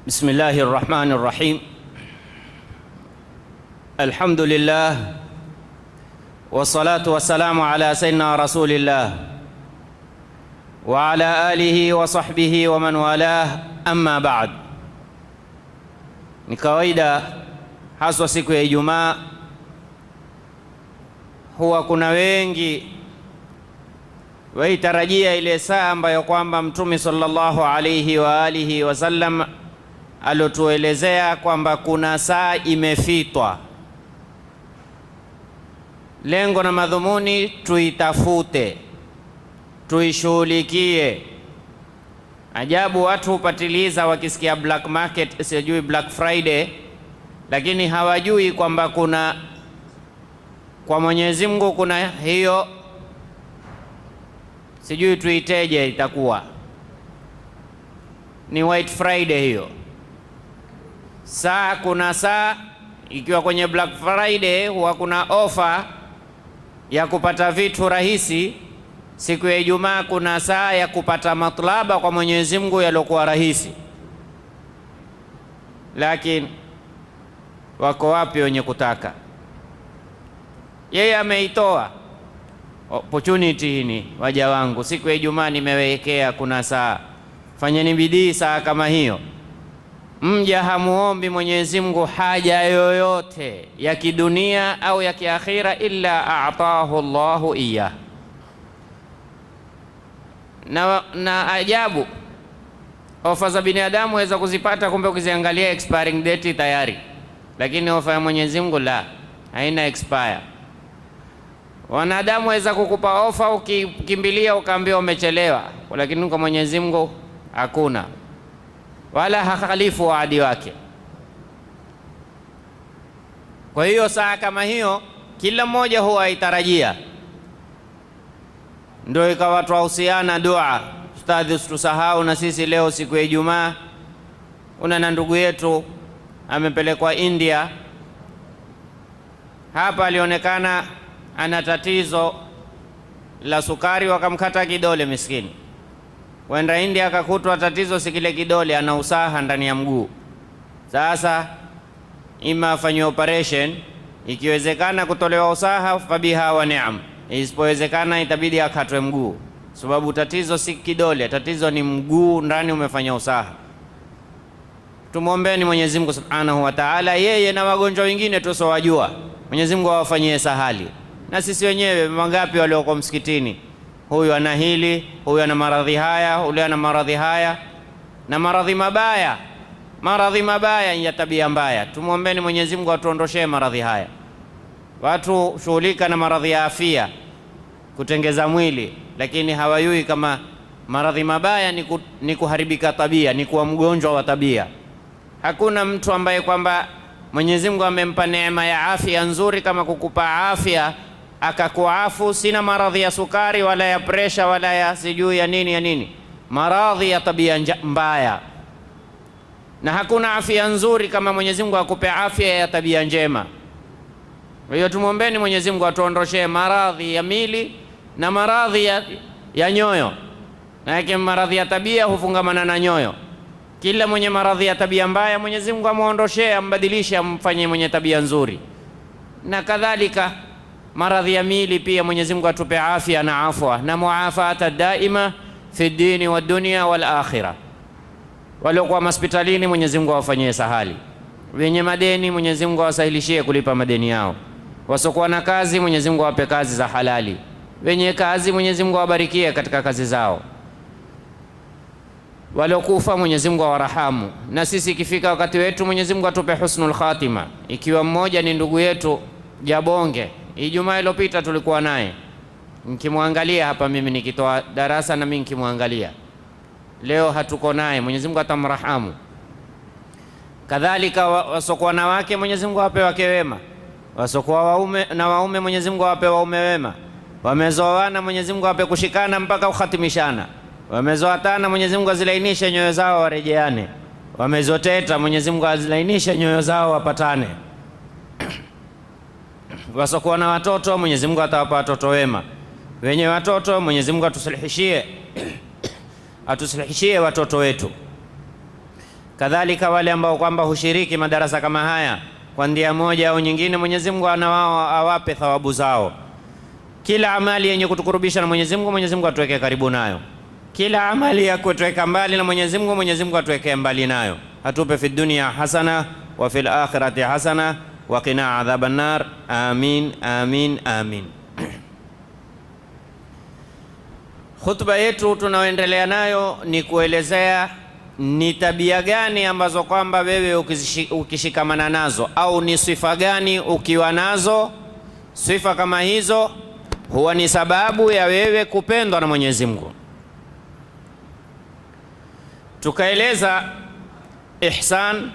بسم الله الرحمن الرحيم. الحمد لله والصلاة والسلام على سيدنا رسول الله وعلى آله وصحبه ومن والاه. أما بعد, ni kawaida haswa siku ya Ijumaa huwa kuna wengi waitarajia ile saa ambayo kwamba Mtume sallallahu alayhi wa alihi wasallam alotuelezea kwamba kuna saa imefitwa. Lengo na madhumuni tuitafute, tuishughulikie. Ajabu, watu hupatiliza wakisikia black market, sijui Black Friday, lakini hawajui kwamba kuna kwa Mwenyezi Mungu kuna hiyo, sijui tuiteje, itakuwa ni White Friday hiyo. Saa kuna saa ikiwa kwenye Black Friday huwa kuna ofa ya kupata vitu rahisi. Siku ya Ijumaa kuna saa ya kupata matlaba kwa Mwenyezi Mungu yaliokuwa rahisi. Lakini wako wapi wenye kutaka? Yeye ameitoa opportunity hii, waja wangu, siku ya Ijumaa nimewekea kuna saa, fanyeni bidii saa kama hiyo. Mja hamuombi Mwenyezi Mungu haja yoyote ya kidunia au ya kiakhira illa a'tahu Allahu iya. Na ajabu, ofa za binadamu waweza kuzipata, kumbe ukiziangalia expiring date tayari, lakini ofa ya Mwenyezi Mungu la, haina expire. Wanadamu waweza kukupa ofa ukimbilia ukaambiwa umechelewa, lakini kwa Mwenyezi Mungu hakuna, wala hakhalifu waadi wake. Kwa hiyo saa kama hiyo kila mmoja huwa aitarajia. Ndio ikawa tuwahusiana dua. Ustadhi, usitusahau na sisi leo siku ya Ijumaa. Na ndugu yetu amepelekwa India, hapa alionekana ana tatizo la sukari, wakamkata kidole miskini. Wenda India akakutwa tatizo si kile kidole, ana usaha ndani ya mguu. Sasa ima afanywe operation, ikiwezekana kutolewa usaha fabiha wa ni'am, isipowezekana itabidi akatwe mguu, sababu tatizo si kidole, tatizo ni mguu ndani umefanya usaha. Tumuombeeni Mwenyezi Mungu Subhanahu wa Ta'ala, yeye na wagonjwa wengine tusowajua, Mwenyezi Mungu awafanyie sahali. Na sisi wenyewe wangapi walioko msikitini, huyu ana hili, huyu ana maradhi haya, huyu ana maradhi haya, na maradhi mabaya ya tabia mbaya. Tumuombeeni Mwenyezi Mungu atuondoshee maradhi haya. Watu shughulika na maradhi ya afya, kutengeza mwili, lakini hawajui kama maradhi mabaya ni kuharibika tabia, ni kuwa mgonjwa wa tabia. Hakuna mtu ambaye kwamba Mwenyezi Mungu amempa neema ya afya nzuri kama kukupa afya akakuafu sina maradhi ya sukari wala ya presha wala ya sijui ya nini, maradhi ya tabia mbaya. Na hakuna afya nzuri kama Mwenyezi Mungu akupe afya ya tabia njema. Kwa hiyo tumuombeeni Mwenyezi Mungu atuondoshee maradhi ya mili na maradhi ya nyoyo. Na yake maradhi ya tabia hufungamana na nyoyo. Kila mwenye maradhi ya tabia mbaya Mwenyezi Mungu amuondoshee, ambadilishe, amfanye mwenye tabia nzuri. Na kadhalika maradhi ya mili pia Mwenyezi Mungu atupe afya na afwa na muafata daima fi dini wa dunia wal akhirah. Waliokuwa hospitalini Mwenyezi Mungu awafanyie sahali. Wenye madeni Mwenyezi Mungu awasahilishie kulipa madeni yao. Wasokuwa na kazi Mwenyezi Mungu awape kazi za halali. Wenye kazi Mwenyezi Mungu awabarikie katika kazi zao. Waliokufa Mwenyezi Mungu awarahamu. Na sisi ikifika wakati wetu Mwenyezi Mungu atupe husnul khatima. Ikiwa mmoja ni ndugu yetu Jabonge, Ijumaa iliyopita tulikuwa naye, nikimwangalia hapa mimi nikitoa darasa na mimi nikimwangalia. Leo hatuko naye, Mwenyezi Mungu atamrahamu. Kadhalika wasokuwa na wake Mwenyezi Mungu awape wake wema, wasokuwa waume Mwenyezi Mungu awape waume wema, wamezoana Mwenyezi Mungu awape kushikana mpaka ukhatimishana, wamezoatana Mwenyezi Mungu azilainishe nyoyo zao warejeane, wamezoteta Mwenyezi Mungu azilainishe nyoyo zao wapatane. Wasokuwa na watoto Mwenyezi Mungu atawapa watoto wema, wenye watoto Mwenyezi Mungu atusilihishie watoto wetu. Kadhalika wale ambao kwamba hushiriki madarasa kama haya kwa njia moja au nyingine, Mwenyezi Mungu awape thawabu zao. Kila amali yenye kutukurubisha na Mwenyezi Mungu, Mwenyezi Mungu atuweke karibu nayo. Kila amali ya kutuweka mbali na Mwenyezi Mungu, Mwenyezi Mungu atuweke mbali nayo. Atupe fi dunya hasana wa fil akhirati hasana wa qina adhaban nar. Amin, amin, amin. Khutba yetu tunaoendelea nayo ni kuelezea ni tabia gani ambazo kwamba wewe ukishikamana nazo, au ni sifa gani ukiwa nazo. Sifa kama hizo huwa ni sababu ya wewe kupendwa na Mwenyezi Mungu. Tukaeleza ihsan,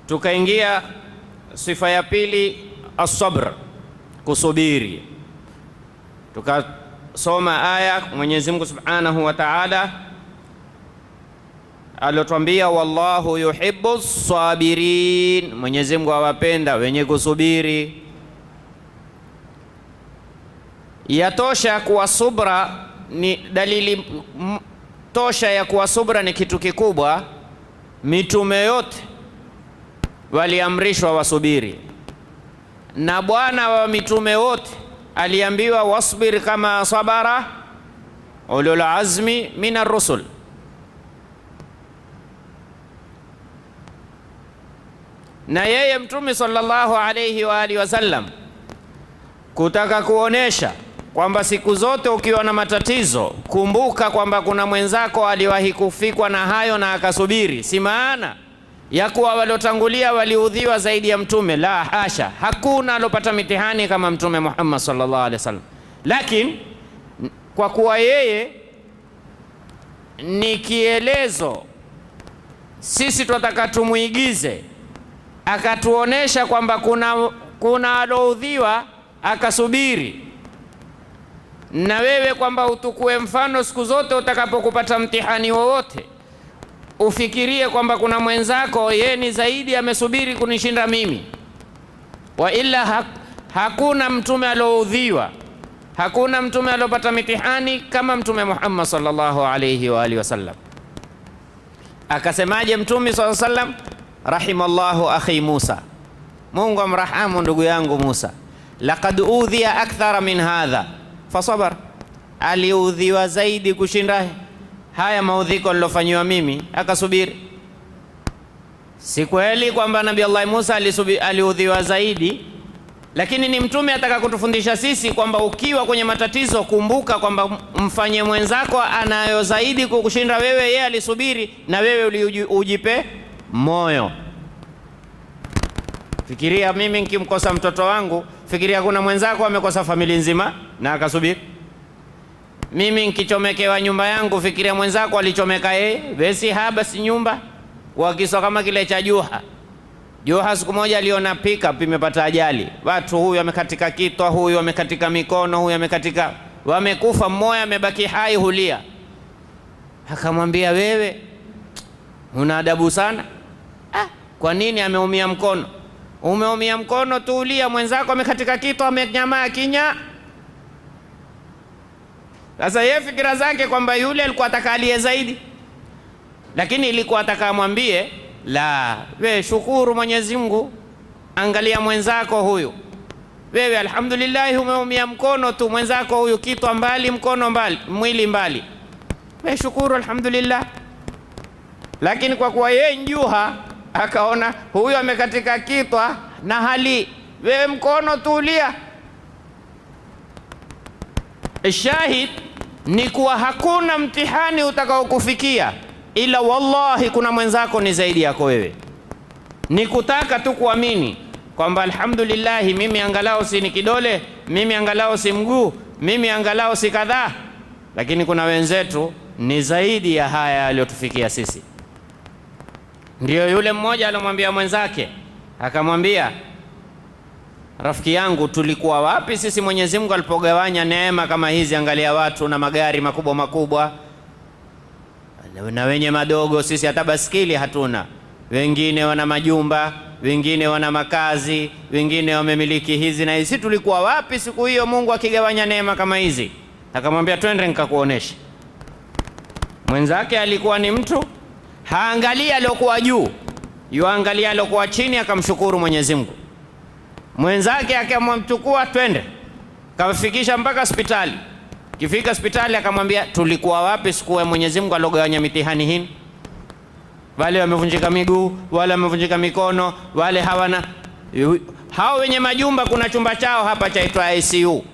tukaingia sifa ya pili as-sabr, kusubiri. Tukasoma aya Mwenyezi Mungu Subhanahu wa Ta'ala alotwambia wallahu yuhibbu sabirin, Mwenyezi Mungu awapenda wenye kusubiri. Yatosha kuwa subra ni dalili tosha ya kuwa subra ni kitu kikubwa. Mitume yote waliamrishwa wasubiri, na bwana wa mitume wote aliambiwa wasbir kama sabara ulul azmi minar rusul. Na yeye Mtume sallallahu alayhi wa alihi wasallam kutaka kuonesha kwamba siku zote ukiwa na matatizo, kumbuka kwamba kuna mwenzako aliwahi kufikwa na hayo na akasubiri. Si maana ya kuwa waliotangulia waliudhiwa zaidi ya Mtume, la hasha, hakuna alopata mitihani kama Mtume Muhammad sallallahu alaihi wasallam. Lakini kwa kuwa yeye ni kielezo, sisi tunataka tumuigize, akatuonesha kwamba kuna aloudhiwa akasubiri. Na wewe kwamba utukue mfano siku zote utakapokupata mtihani wowote, ufikirie kwamba kuna mwenzako yeye ni zaidi amesubiri kunishinda mimi. Wa illa hakuna mtume aloudhiwa, hakuna mtume alopata mitihani kama Mtume Muhammad sallallahu alayhi wa alihi wasallam. Akasemaje Mtume sallallahu alayhi wasallam? Rahimallahu akhi Musa, Mungu amrahamu ndugu yangu Musa. Laqad udhiya akthara min hadha fasabar, aliudhiwa zaidi kushinda haya maudhiko nilofanyiwa mimi, akasubiri. Si kweli kwamba Nabii Allah Musa aliudhiwa zaidi, lakini ni mtume ataka kutufundisha sisi kwamba ukiwa kwenye matatizo, kumbuka kwamba mfanye mwenzako anayo zaidi kukushinda wewe. Yeye alisubiri na wewe ujipe moyo. Fikiria mimi nikimkosa mtoto wangu, fikiria kuna mwenzako amekosa familia nzima na akasubiri. Mimi nikichomekewa nyumba yangu, fikiria mwenzako alichomeka yeye, basi haba si nyumba. Wakiswa kama kile cha Juha. Juha siku moja aliona pickup imepata ajali. Watu huyu amekatika kitwa, huyu amekatika mikono, huyu amekatika, wamekufa, mmoja amebaki hai hulia. Akamwambia wewe una adabu sana. Kwa nini ameumia mkono? Umeumia mkono tuulia, mwenzako amekatika kitwa, amenyamaa kinya. Sasa yeye fikira zake kwamba yule alikuwa atakalie zaidi, lakini ilikuwa atakamwambie la, wewe shukuru Mwenyezi Mungu, angalia mwenzako huyu, wewe alhamdulillah umeumia mkono tu, mwenzako huyu kitwa mbali, mkono mbali, mwili mbali, wewe shukuru alhamdulillah. Lakini kwa kuwa yeye Juha akaona huyu amekatika kitwa na hali, wewe mkono tuulia. Shahid ni kuwa hakuna mtihani utakaokufikia ila wallahi kuna mwenzako ni zaidi yako wewe. Ni kutaka tu kuamini kwamba alhamdulillah, mimi angalau si ni kidole, mimi angalau si mguu, mimi angalau si kadhaa, lakini kuna wenzetu ni zaidi ya haya aliyotufikia sisi. Ndio yule mmoja alomwambia mwenzake, akamwambia rafiki yangu, tulikuwa wapi sisi Mwenyezi Mungu alipogawanya neema kama hizi? Angalia watu na magari makubwa makubwa na wenye madogo, sisi hata baskili hatuna. Wengine wana majumba, wengine wana makazi, wengine wamemiliki hizi na hizi. Tulikuwa wapi siku hiyo Mungu akigawanya neema kama hizi? Akamwambia twende nikakuonesha. Mwenzake alikuwa ni mtu haangalia aliyokuwa juu, yuangalia aliyokuwa chini, akamshukuru Mwenyezi Mungu. Mwenzake akamchukua twende, kafikisha mpaka hospitali. Kifika hospitali akamwambia, tulikuwa wapi siku ya Mwenyezi Mungu alogawanya mitihani hii? Wale wamevunjika miguu, wale wamevunjika mikono, wale hawana. Hao wenye majumba, kuna chumba chao hapa chaitwa ICU.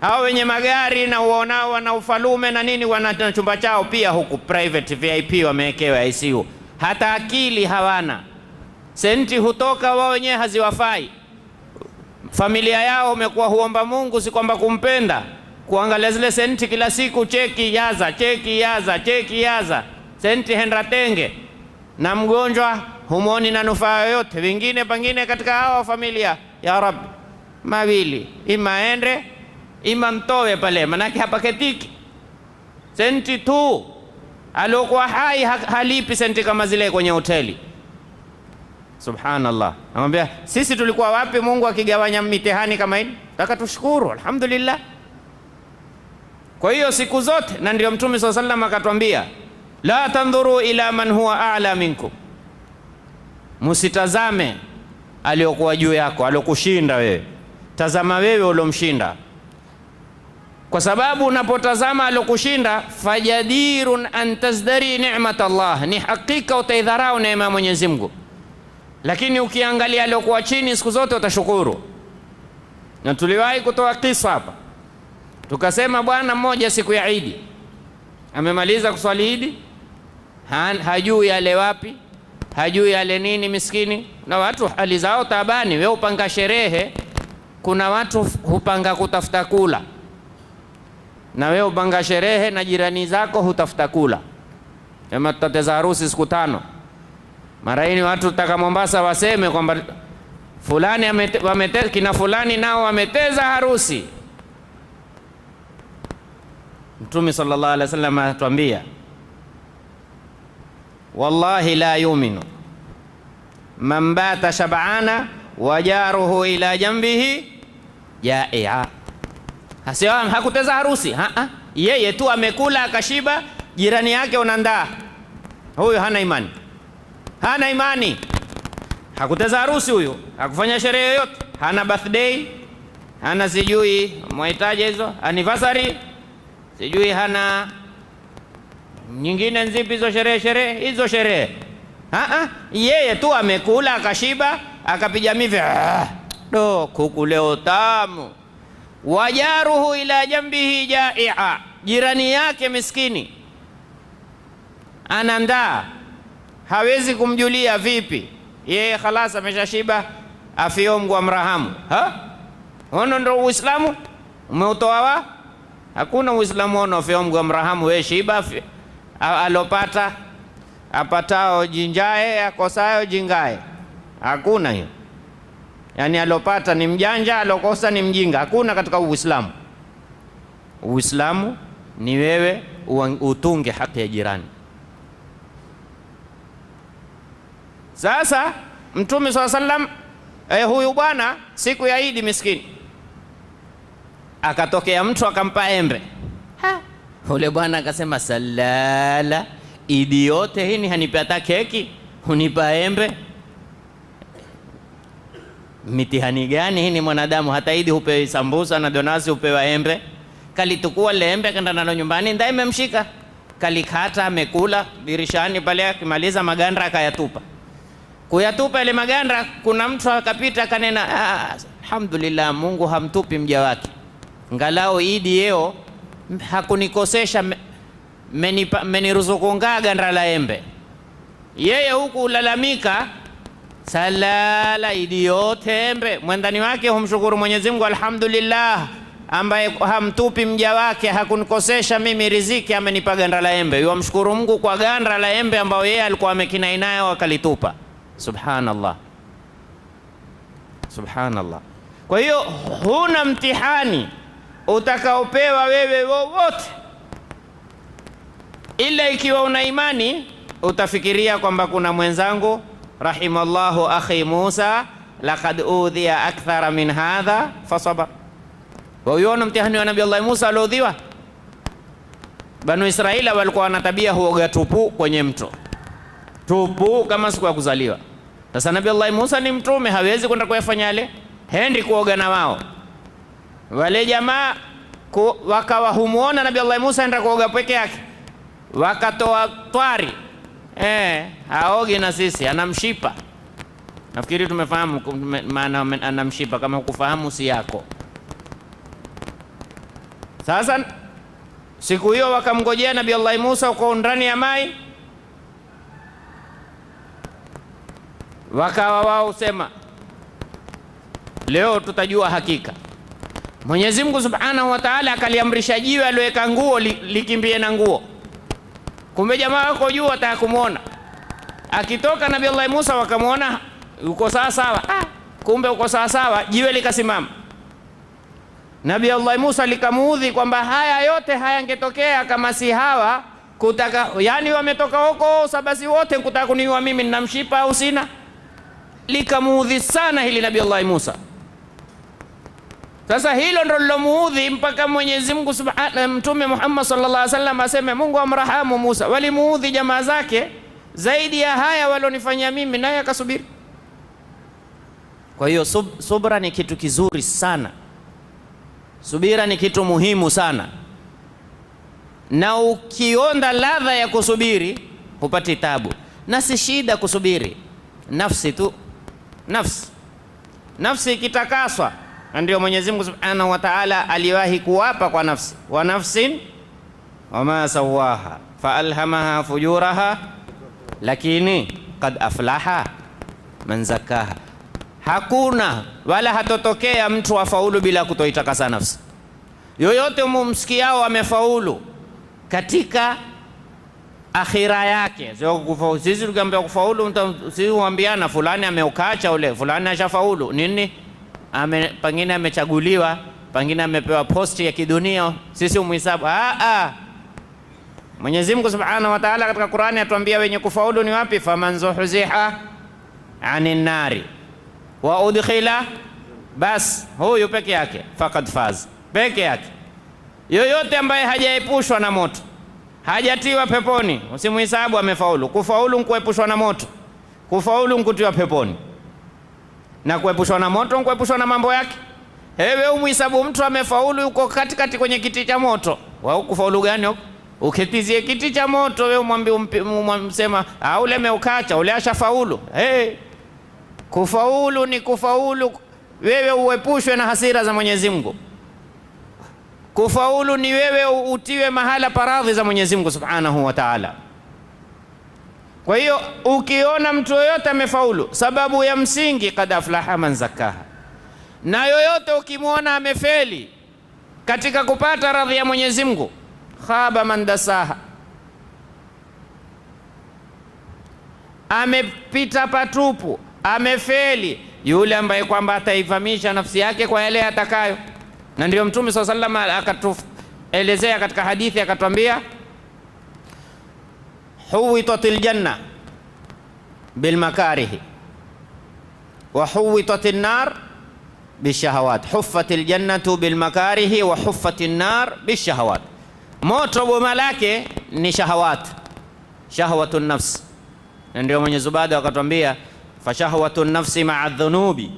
Hao wenye magari na uonao wana ufalume na nini, wana chumba chao pia huku private VIP wamewekewa ICU. Hata akili hawana, senti hutoka wao wenyewe haziwafai. Familia yao umekuwa huomba Mungu, si kwamba kumpenda, kuangalia zile senti kila siku, cheki yaza, cheki yaza, cheki yaza, senti henda tenge, na mgonjwa humoni na nufaa yoyote. Wengine pengine katika hao familia, ya Rabbi, mawili, ima ende ima mtowe pale, manake hapa ketiki senti tu. Aliokuwa hai halipi senti kama zile kwenye hoteli. Subhanallah. Namwambia, sisi tulikuwa wapi Mungu akigawanya mitihani kama hii? Taka tushukuru, alhamdulillah. Kwa hiyo siku zote, na ndio Mtume SAW sallam akatwambia, la tandhuru ila man huwa a'la minkum, musitazame aliokuwa juu yako, aliokushinda wewe, tazama wewe uliomshinda. Kwa sababu unapotazama aliokushinda, fajadirun an tazdari ni'mat Allah, ni hakika utaidharau neema ya Mwenyezi Mungu. Lakini ukiangalia aliokuwa chini, siku zote utashukuru. Na tuliwahi kutoa kisa hapa, tukasema bwana mmoja siku ya Idi amemaliza kuswali Idi, hajui yale wapi, hajui yale nini, miskini. Na watu hali zao tabani. Wewe upanga sherehe, kuna watu hupanga kutafuta kula, na wewe upanga sherehe na jirani zako hutafuta kula. Kama tutateza harusi siku 5, mara hii watu taka Mombasa waseme kwamba fulani kina fulani nao wameteza harusi. Mtume sallallahu alaihi wasallam atuambia, wallahi la yuminu man bata shab'ana wa jaruhu ila jambihi jai'a. Hasiwa hakuteza harusi, yeye tu amekula akashiba, jirani yake unandaa, huyo hana imani, hana imani. Hakuteza harusi huyo, hakufanya sherehe yoyote, hana birthday, hana sijui mwahitaji hizo anniversary, sijui hana nyingine nzipi hizo sherehe hizo sherehe. Yeye tu amekula akashiba akapiga mivi, do kuku leo tamu. Wajaruhu ila jambihi jai'a, jirani yake miskini anandaa, hawezi kumjulia vipi, yeye khalas ameshashiba, afio Mungu amrahamu. Ono ndo Uislamu umeutoa wa? Hakuna Uislamu ono afio Mungu amrahamu. Wewe shiba, alopata apatao jinjae, akosayo jingae. Hakuna hiyo. Yani alopata ni mjanja, alokosa ni mjinga. Hakuna katika Uislamu. Uislamu ni wewe utunge haki ya jirani. Sasa Mtume SAW huyu bwana siku ya Idi miskini, akatokea mtu akampa embe. Ule bwana akasema, salala, Idi yote hii hanipata keki, hunipa embe? Mitihani gani hii? Ni mwanadamu, hata Idi hupewi sambusa na donasi, hupewa embe. Kalitukua ile embe akaenda nalo nyumbani, ndio imemshika, kalikata, amekula dirishani pale, akimaliza maganda akayatupa. Kuyatupa ile maganda, kuna mtu akapita akanena, alhamdulillah, Mungu hamtupi mja wake, ngalao Idi yeo hakunikosesha, meniruzuku ganda la embe. Yeye huku ulalamika, salala, Idi yote embe. Mwendani wake humshukuru Mwenyezi Mungu, alhamdulillah, ambaye hamtupi mja wake, hakunikosesha mimi riziki, amenipa ganda la embe. Yamshukuru Mungu kwa ganda la embe ambao yeye alikuwa amekinai nayo akalitupa. Subhanallah, subhanallah. Kwa hiyo huna mtihani utakaopewa wewe wowote, ila ikiwa una imani utafikiria kwamba kuna mwenzangu, rahimallahu akhi Musa, laqad udhiya akthara min hadha fasabar. Wauona mtihani wa Nabii Allah Musa aliodhiwa? Banu Israila walikuwa wana tabia huoga tupu kwenye mto. tupu kama siku ya kuzaliwa. Sasa Nabii Allah Musa ni mtume, hawezi kwenda kuyafanya yale, hendi kuoga na wao. Wale jamaa wakawa humuona Nabii Allah Musa enda kuoga peke yake, wakatoa twari, haogi na sisi, anamshipa. Nafikiri tumefahamu maana anamshipa, kama hukufahamu si yako. Sasa siku hiyo wakamngojea Nabii Allah Musa uko ndani ya mai, wakawa wao sema leo tutajua hakika. Mwenyezi Mungu Subhanahu wa Ta'ala akaliamrisha jiwe aliweka nguo likimbie na nguo. Kumbe jamaa wako juu wataka kumuona. Akitoka Nabii Allah Musa wakamuona uko sawa sawa. Kumbe uko sawa sawa, jiwe likasimama. Nabii Allah Musa likamuudhi kwamba haya yote hayangetokea kama si hawa kutaka, yani wametoka huko sabasi wote kutaka kuniua mimi, ninamshipa au sina. Likamuudhi sana hili Nabii Allah Musa. Sasa hilo ndo lilomuudhi mpaka Mwenyezi Mungu Subhanahu, Mtume Muhammad sallallahu alaihi wasallam aseme Mungu amrahamu Musa. Walimuudhi jamaa zake zaidi ya haya walionifanyia mimi, naye akasubiri. Kwa hiyo subra ni kitu kizuri sana, subira ni kitu muhimu sana, na ukionda ladha ya kusubiri hupati tabu. Na si shida kusubiri, nafsi tu, nafsi ikitakaswa. Ndio Mwenyezi Mungu Subhanahu wa Ta'ala aliwahi kuwapa kwa nafsi, wa nafsin wama sawaha faalhamaha fujuraha lakini qad aflaha man zakaha. Hakuna wala hatotokea mtu afaulu bila kutoitakasa nafsi. Yoyote mumsikiao amefaulu katika akhira yake, sio kufaulu. Sisi tukiambia kufaulu, sisi huambiana fulani ameukacha ule, fulani ashafaulu nini, pengine amechaguliwa, pengine amepewa posti ya kidunia, sisi umhisabu. Mwenyezi Mungu Subhanahu wa Ta'ala katika Qur'ani atuambia wenye kufaulu ni wapi? Faman zuhziha anin nari wa udkhila, bas huyu peke yake, faqad faz, peke yake. Yoyote ambaye hajaepushwa na moto, hajatiwa peponi, usimhisabu amefaulu. Kufaulu nkuepushwa na moto, kufaulu nkutiwa peponi, na kuepushwa na moto nkuepushwa na mambo yake. Wewe umhisabu mtu amefaulu yuko katikati kwenye kiti cha moto, wao kufaulu gani huko? Ukitizie kiti cha moto wewe umwambie ule meukacha, ule ashafaulu. Kufaulu ni kufaulu wewe uepushwe na hasira za Mwenyezi Mungu. Kufaulu ni wewe utiwe mahala paradhi za Mwenyezi Mungu Subhanahu wa Ta'ala. Kwa hiyo ukiona mtu yoyote amefaulu, sababu ya msingi qad aflaha man zakaha. Na yoyote ukimwona amefeli katika kupata radhi ya Mwenyezi Mungu, khaba man dasaha, amepita patupu, amefeli yule ambaye kwamba ataivamisha nafsi yake kwa yale atakayo. Na ndio Mtume sallallahu alaihi wasallam akatuelezea katika hadithi, akatwambia huwitatil janna bil makarihi wa huwitatin nar bishahawat. Huffatil jannatu bil makarihi wa huffatin nar bishahawat. Moto boma lake ni shahawat, shahwatun nafs. Na ndio Mwenyezi Mungu akatwambia fashahwatun nafsi ma'a dhunubi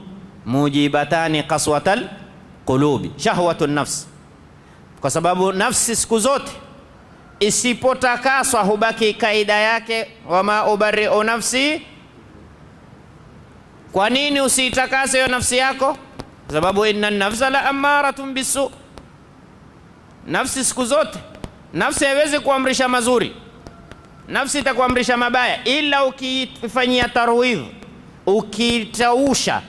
mujibatani qaswatal qulubi. Shahwatun nafs, kwa sababu nafsi siku zote isipotakaswa hubaki kaida yake, wama ubari'u nafsi. Kwa nini usiitakase hiyo nafsi yako? Kwa sababu inna nafsa la amaratun bisu. Nafsi siku zote, nafsi haiwezi kuamrisha mazuri, nafsi itakuamrisha mabaya, ila ukifanyia tarwidh, ukitausha,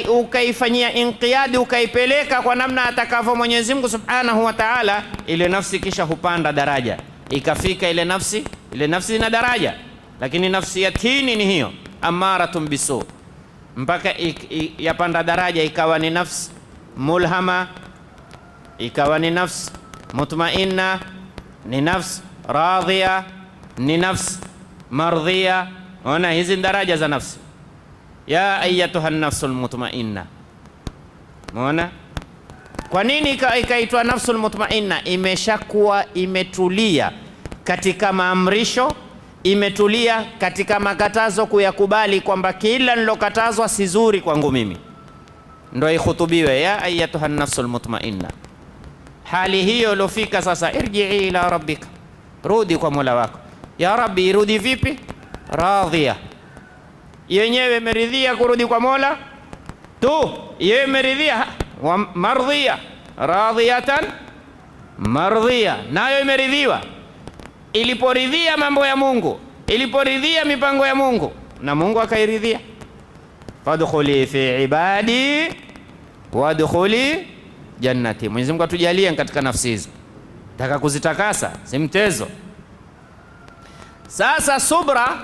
ukaifanyia inqiyadi, ukaipeleka kwa namna atakavyo Mwenyezi Mungu Subhanahu wa Ta'ala, ile nafsi kisha hupanda daraja, ikafika ile nafsi ina daraja. Lakini nafsi ya tini ni hiyo amaratun bisu, mpaka yapanda daraja ikawa ni nafsi mulhama, ikawa ni nafsi mutmainna, ni nafsi radhiya, ni nafsi mardhiya. Ona hizi daraja za nafsi. Ya ayyatuha nafsul mutmainna. Umeona kwa nini ikaitwa nafsul mutmainna? Imeshakuwa imetulia, katika maamrisho, imetulia katika makatazo, kuyakubali kwamba kila nilokatazwa si zuri kwangu mimi, ndio ikhutubiwe ya ayatuha nafsul mutmainna. Hali hiyo ilofika sasa, irji'i ila rabbika, rudi kwa Mola wako. Ya Rabbi, irudi vipi? Radhiya, yenyewe imeridhia kurudi kwa Mola tu, yeye imeridhia. Wa mardhiya, radhiyatan mardhiya, nayo imeridhiwa. Iliporidhia mambo ya Mungu, iliporidhia mipango ya Mungu, na Mungu akairidhia. Fadkhuli fi ibadi wadkhuli jannati. Mwenyezi Mungu atujalie katika nafsi hizo, taka kuzitakasa, si mtezo. Sasa subra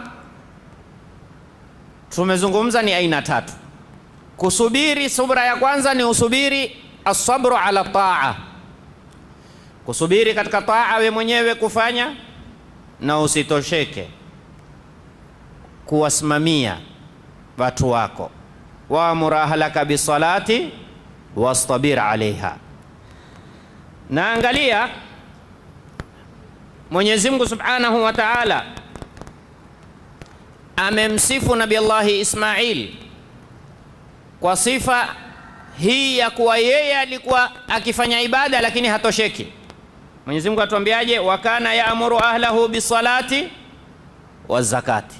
tumezungumza ni aina tatu. Kusubiri, subra ya kwanza ni usubiri asabru ala taa, kusubiri katika taa, we mwenyewe kufanya na usitosheke kuwasimamia watu wako. Waamur ahlaka bisalati wastabir alaiha. Na angalia Mwenyezi Mungu Subhanahu wa Ta'ala amemsifu Nabii Allahi Ismail kwa sifa hii ya kuwa yeye alikuwa akifanya ibada lakini hatosheki. Mwenyezi Mungu atuambiaje? Wa kana yaamuru ahlahu bisalati wazakati.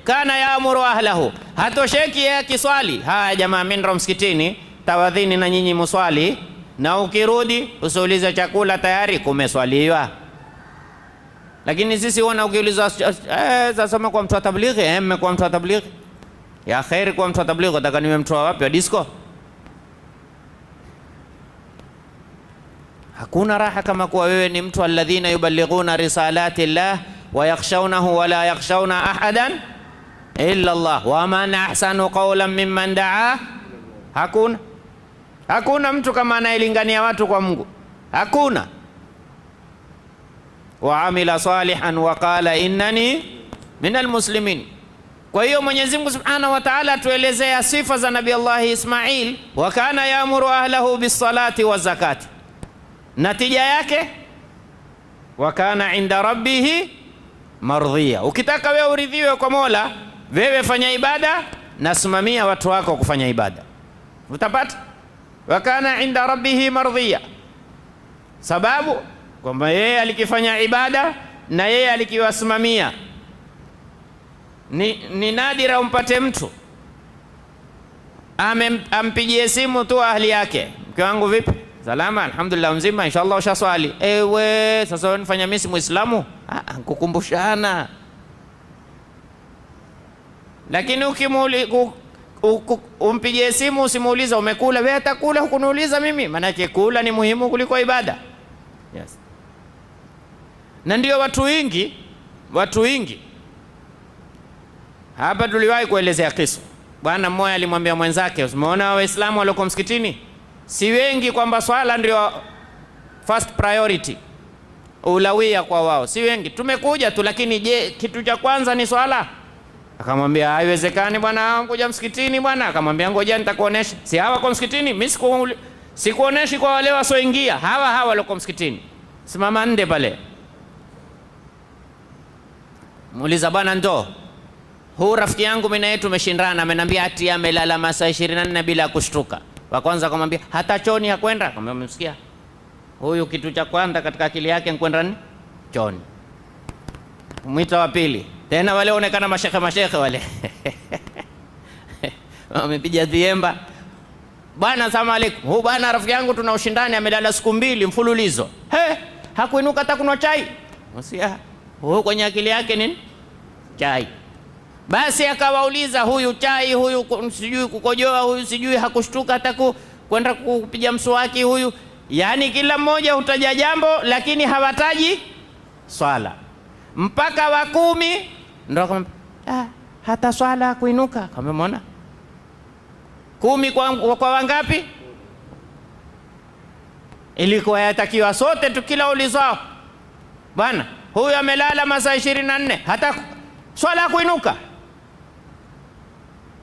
Kana yaamuru ahlahu, hatosheki yeye akiswali. Haya jamaa, mimi ndo msikitini tawadhini na nyinyi muswali, na ukirudi usiulize chakula tayari kumeswaliwa. Lakini sisi wana ukiulizwa sasa kwa mtu wa tablighi, mmekuwa mtu wa tablighi ya khairi, kwa mtu wa tablighi nataka niwe mtu wa wapi, wa disco? Hakuna raha kama kuwa wewe ni mtu alladhina yuballighuna risalati llah wa yakhshawnahu wa la yakhshawna ahadan illa Allah wa man ahsanu qawlan mimman daa. Hakuna mtu kama anayelingania watu kwa Mungu, hakuna. Wa amila salihan wa qala innani minal muslimin. Kwa hiyo Mwenyezi Mungu Subhanahu wa Ta'ala atuelezea sifa za Nabii Allah Ismail, wa kana yaamuru ahlahu bisalati wa zakati. Natija yake wa kana inda rabbihi mardhiya. Ukitaka wewe uridhiwe kwa Mola, wewe fanya ibada na simamia watu wako kufanya ibada, utapata. Wa kana inda rabbihi mardhiya, sababu kwamba yeye alikifanya ibada na yeye alikiwasimamia. Ni nadira umpate mtu ampigie simu tu ahli yake, mke wangu vipi? Salama, alhamdulillah, mzima, inshallah ushaswali. Ewe sasa wewe nifanya mimi si Muislamu? Kukumbushana. Lakini umpigie simu usimuuliza umekula, wewe atakula hukuniuliza mimi, maana yake kula ni muhimu kuliko ibada. Yes. Na ndio watu wengi hapa tuliwahi kuelezea kisa. Bwana mmoja alimwambia mwenzake, umeona Waislamu walioko msikitini si wengi, kwamba swala ndio first priority, ulawia kwa wao, si wengi, tumekuja tu, lakini je, kitu cha kwanza ni swala? Akamwambia haiwezekani bwana, kuja msikitini bwana. Akamwambia ngoja nitakuonesha. Si hawa kwa msikitini, mimi sikuoneshi kwa wale wasioingia, hawa walioko msikitini, simama nde pale. Muuliza bwana, ndo huu rafiki yangu mimi na yeye tumeshindana, ameniambia ati amelala masaa 24 bila kushtuka. Wa kwanza akamwambia hata chooni hakwenda. Akamwambia umemsikia huyu, kitu cha kwanza katika akili yake ni kwenda chooni. Mwita wa pili tena, wale onekana mashekhe wale wamepiga dhiemba. Bwana asalamu alaykum, huu bwana rafiki yangu tuna ushindani, amelala siku 2 mfululizo, hakuinuka hata kunywa chai. Msia huyu kwenye akili yake nini? Chai. Basi akawauliza, huyu chai, huyu sijui kukojoa, huyu sijui hakushtuka hata kwenda kupiga mswaki huyu. Yani kila mmoja hutaja jambo lakini hawataji swala. Mpaka wa 10 ndio akamwambia hata swala kuinuka. Kama umeona 10 kwa wangapi? Ilikuwa yatakiwa sote tukila ulizao, bwana huyu amelala masaa 24 hata swala kuinuka.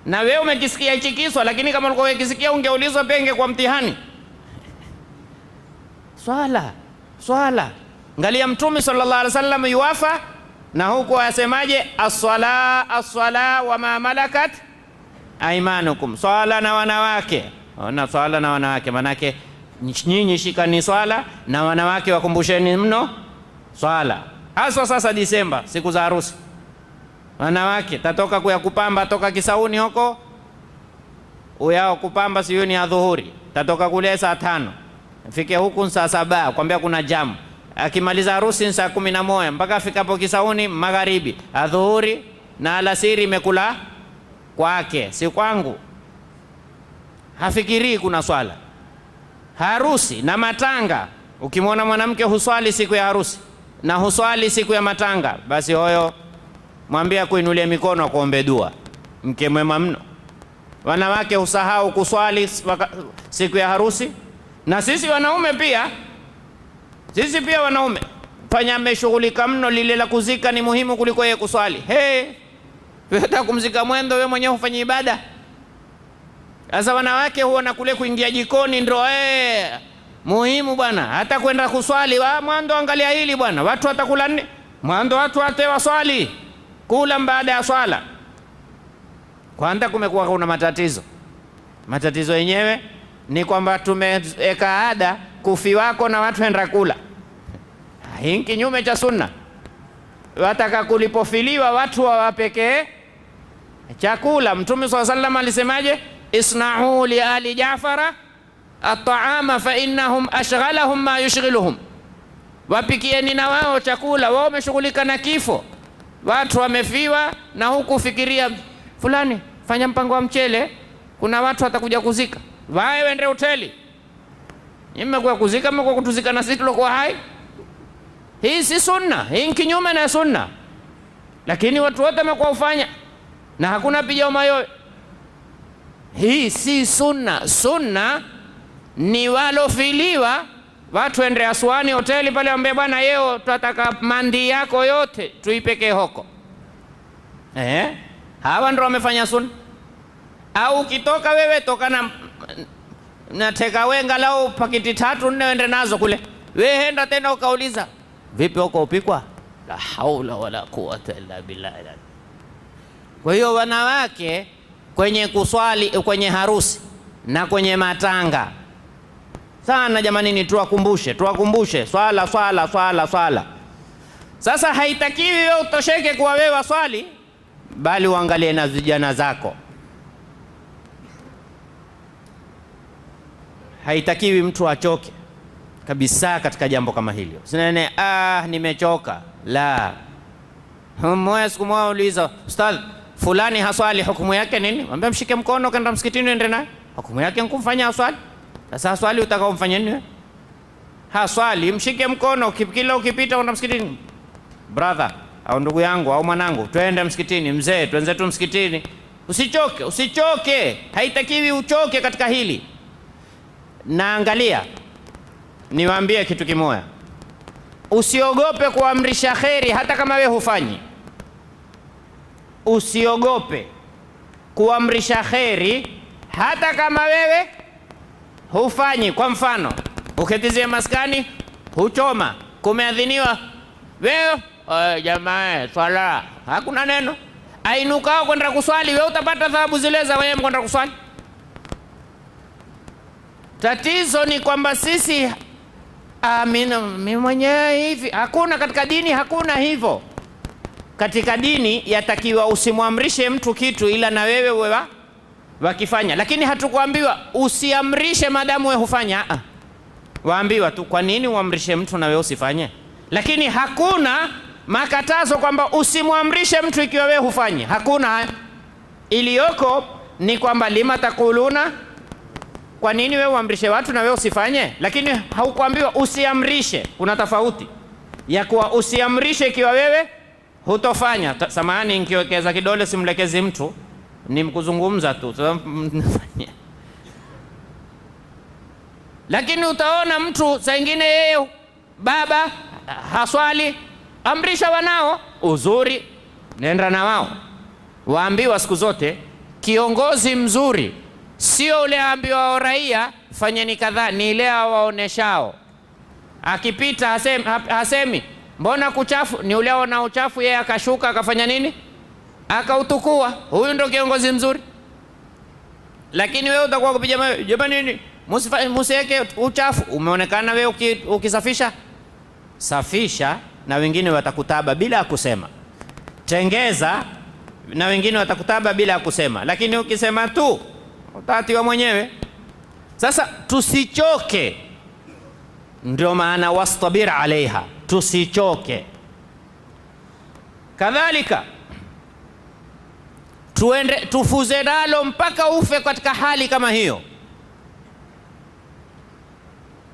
Na wewe umekisikia hichi kiswa, lakini kama ulikuwa ukisikia ungeulizwa pia ingekuwa mtihani. Swala Angalia Mtume sallallahu alaihi wasallam yuwafa na huko asemaje, as-sala wa ma malakat aimanukum, swala na wanawake. Ona, swala na wanawake manake nyinyi shikani swala na wanawake wakumbusheni mno swala. Hasa sasa Disemba, siku za harusi, wanawake tatoka kuya kupamba toka Kisauni huko, uyao kupamba siyo ni adhuhuri, tatoka kule saa 5 fike huku saa 7 kwambia kuna jamu, akimaliza harusi saa 11 mpaka afikapo Kisauni magharibi, adhuhuri na alasiri imekula kwake, si kwangu. Hafikirii kuna swala. Harusi na matanga, ukimwona mwanamke huswali siku ya harusi na huswali siku ya matanga, basi hoyo mwambie kuinulia mikono kuombe dua, mke mwema mno. Wanawake husahau kuswali siku ya harusi, na sisi wanaume pia, sisi pia wanaume fanya ameshughulika mno, lile la kuzika ni muhimu kuliko yeye kuswali. Wewe kumzika mwendo, wewe mwenyewe hufanya ibada. Sasa wanawake huona kule kuingia jikoni ndo muhimu bwana, hata kwenda kuswali mwanzo angalia hili bwana, watu watakula nini mwanzo, watu watewa swali kula baada ya swala. Kwanza kumekuwa kuna matatizo yenyewe ni kwamba tumeweka ada kufi wako na watu enda kula. Hii kinyume cha sunna. Wataka kulipofiliwa watu wawapekee chakula. Mtume swalla sallam alisemaje? Isna'u li ali Ja'fara at-ta'ama fa innahum ashghalahum ma yushghiluhum, wapikieni na wao chakula, wao wameshughulika na kifo, watu wamefiwa na huku fikiria fulani fanya mpango wa mchele, kuna watu watakuja kuzika, wae wende hoteli. Mmekuwa kuzika, mmekuwa kutuzika na sisi tulikuwa hai. Hii si sunna, hii kinyume na sunna, lakini watu wote wamekuwa ufanya na hakuna piga mayowe. Hii si sunna. Sunna ni walofiliwa watu ende Aswani hoteli pale, ambaye bwana yeo tunataka mandi yako yote tuipekee huko. Hawa ndio wamefanya sunna. Au ukitoka wewe toka na teka wenga lao pakiti 3 4 ende nazo kule, wewe henda tena ukauliza vipi huko upikwa, la haula wala quwwata illa billah. Kwa hiyo wanawake kwenye kuswali, kwenye harusi na kwenye matanga sana jamani, ni tuwakumbushe swala. Sasa haitakiwi wewe utosheke kuwa wewe waswali, bali uangalie na vijana zako. Haitakiwi mtu achoke kabisa katika jambo kama hilo. Sinene nimechoka. La. Mmoja siku moja uliza, ustadh fulani haswali hukumu yake nini? Mwambie mshike mkono kaenda msikitini ende naye. Hukumu yake kumfanya haswali. Sasa haswali utakaomfanya nini? Haswali mshike mkono, kila ukipita kwenda msikitini. Brother au ndugu yangu au mwanangu, twende msikitini, mzee tuenze tu msikitini. Usichoke. Haitakiwi uchoke katika hili. Na angalia, niwaambie kitu kimoja. Usiogope kuamrisha kheri hata kama wewe hufanyi. Usiogope kuamrisha kheri hata kama wewe hufanyi. Kwa mfano, uketizie maskani huchoma, kumeadhiniwa, wewe jamaa swala, hakuna neno, ainukao kwenda kuswali, wewe utapata thawabu zile za wewe kwenda kuswali. Tatizo ni kwamba sisi mimi mwenyewe hivi. Hakuna katika dini, hakuna hivyo. Katika dini yatakiwa usimwamrishe mtu kitu ila na wewe uwe wakifanya, lakini hatukuambiwa usiamrishe madamu wewe hufanya. Waambiwa tu kwa nini uamrishe mtu na wewe usifanye, lakini hakuna makatazo kwamba usimwamrishe mtu ikiwa wewe hufanye. Hakuna. Iliyoko ni kwamba lima takuluna, kwa nini wewe uamrishe watu na wewe usifanye? Lakini haukuambiwa usiamrishe. Kuna tofauti ya kuwa usiamrishe ikiwa wewe hutofanya. Samahani nikiwekeza kidole simlekezi mtu, ni mkuzungumza tu. Lakini utaona mtu saa nyingine yeye baba haswali, amrisha wanao uzuri, nenda na wao. Waambiwa siku zote kiongozi mzuri sio ule ambiwa raia fanyeni kadhaa, ni ile waoneshao. akipita hasemi mbona kuchafu, ni ule na uchafu, yeye akashuka akafanya nini, akautukua. Huyu ndo kiongozi mzuri. Lakini wewe utakuwa kupiga mawe, jamani nini, msiweke uchafu. Umeonekana wewe ukisafisha, safisha na wengine watakutaba bila kusema. Tengeza na wengine watakutaba bila kusema, lakini ukisema tu utatiwa mwenyewe. Sasa tusichoke, ndio maana wastabir alaiha, tusichoke. Kadhalika tufuze nalo mpaka ufe katika hali kama hiyo.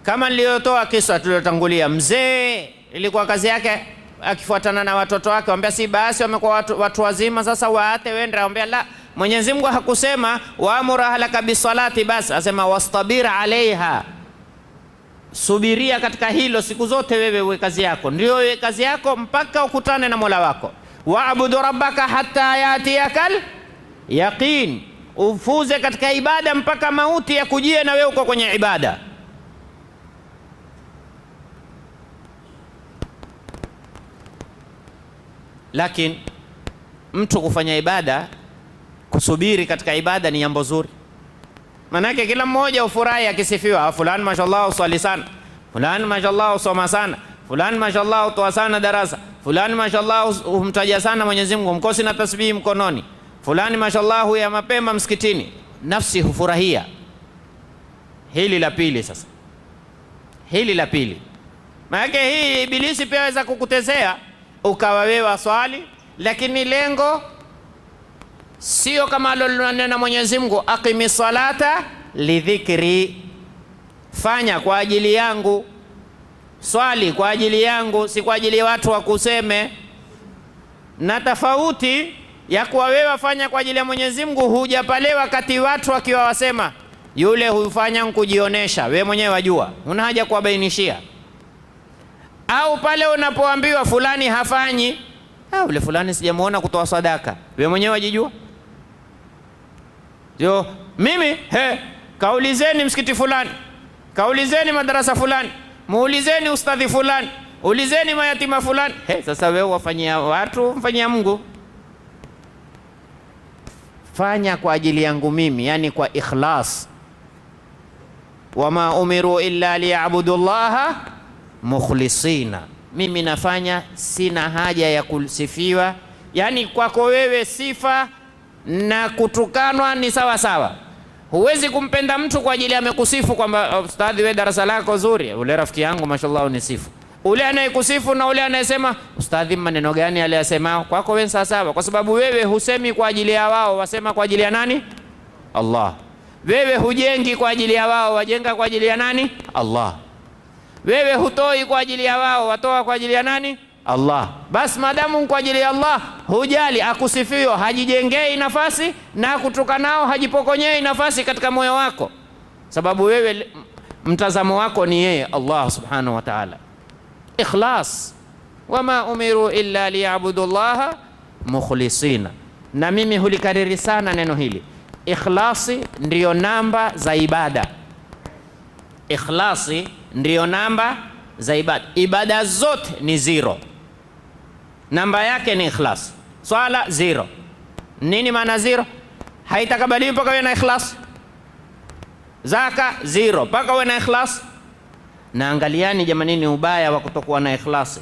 Kama niliyotoa kisa tuliotangulia, mzee ilikuwa kazi yake akifuatana na watoto wake, wambia si basi wamekuwa watu wazima sasa waate wende, wambia la, Mwenyezi Mungu hakusema waamur ahlaka bisalati basi, asema wastabir alaiha, subiria katika hilo siku zote. Wewe kazi yako ndio wewe kazi yako mpaka ukutane na Mola wako. Waabudu rabbaka hatta yatiyakal yaqin, ufuze katika ibada mpaka mauti ya kujie na wewe uko kwenye ibada. Lakini mtu kufanya ibada, kusubiri katika ibada ni jambo zuri. Manake kila mmoja ufurahi akisifiwa, fulani mashallah uswali sana, fulani mashallah usoma sana, fulani mashallah utoa sana darasa, fulani mashallah humtaja sana Mwenyezi Mungu, mkosi na tasbihi mkononi, fulani mashallah huya mapema msikitini. Nafsi hufurahia. Hili la pili sasa, hili la pili, manake hii ibilisi pia aweza kukutezea ukawa wewe waswali, lakini lengo sio kama alilonena Mwenyezi Mungu, aqimi salata lidhikri, fanya kwa ajili yangu, swali kwa ajili yangu, si kwa ajili ya watu wakuseme. Na tofauti ya kuwa wewe wafanya kwa ajili ya Mwenyezi Mungu, huja pale wakati watu wakiwa wasema yule hufanya nkujionesha, wewe mwenyewe wajua, una haja kuwabainishia. Au pale unapoambiwa fulani hafanyi, ule fulani sijamuona kutoa sadaka, wewe mwenyewe wajijua. Ndio mimi kaulizeni msikiti fulani, kaulizeni madarasa fulani, muulizeni ustadhi fulani, ulizeni mayatima fulani. Sasa wewe wafanyia watu, mfanyia Mungu. Fanya kwa ajili yangu mimi, yani kwa ikhlas. Wama umiru illa liyabudu llaha mukhlisina, mimi nafanya, sina haja ya kusifiwa. Yani kwako wewe sifa na kutukanwa ni sawa sawa. Huwezi kumpenda mtu kwa ajili amekusifu kwamba ustadhi wewe darasa lako zuri, ule rafiki yangu mashallah unisifu. Ule anayekusifu na ule anayesema ustadhi maneno gani aliyasema, kwako wewe sawa sawa, kwa sababu wewe husemi kwa ajili ya wao, wasema kwa ajili ya nani? Allah. Wewe hujengi kwa ajili ya wao, wajenga kwa ajili ya nani? Allah. Wewe hutoi kwa ajili ya wao, watoa kwa ajili ya nani? Allah. Basi madamu kwa ajili ya Allah, hujali akusifio, hajijengei nafasi, na kutoka nao hajipokonyei nafasi katika moyo wako, sababu wewe mtazamo wako ni yeye Allah subhanahu wa ta'ala. Ikhlas, wama umiru illa liyabudu llaha mukhlisina. Na mimi hulikariri sana neno hili, ikhlasi ndiyo namba za ibada. Ikhlasi ndiyo namba za ibada. Ibada zote ni zero, namba yake ni ikhlas. Swala zero. Nini maana zero? Haitakabaliwi mpaka uwe na ikhlas. Zaka zero mpaka uwe na ikhlas. Na angaliani jamani, ni ubaya wa kutokuwa na ikhlasi.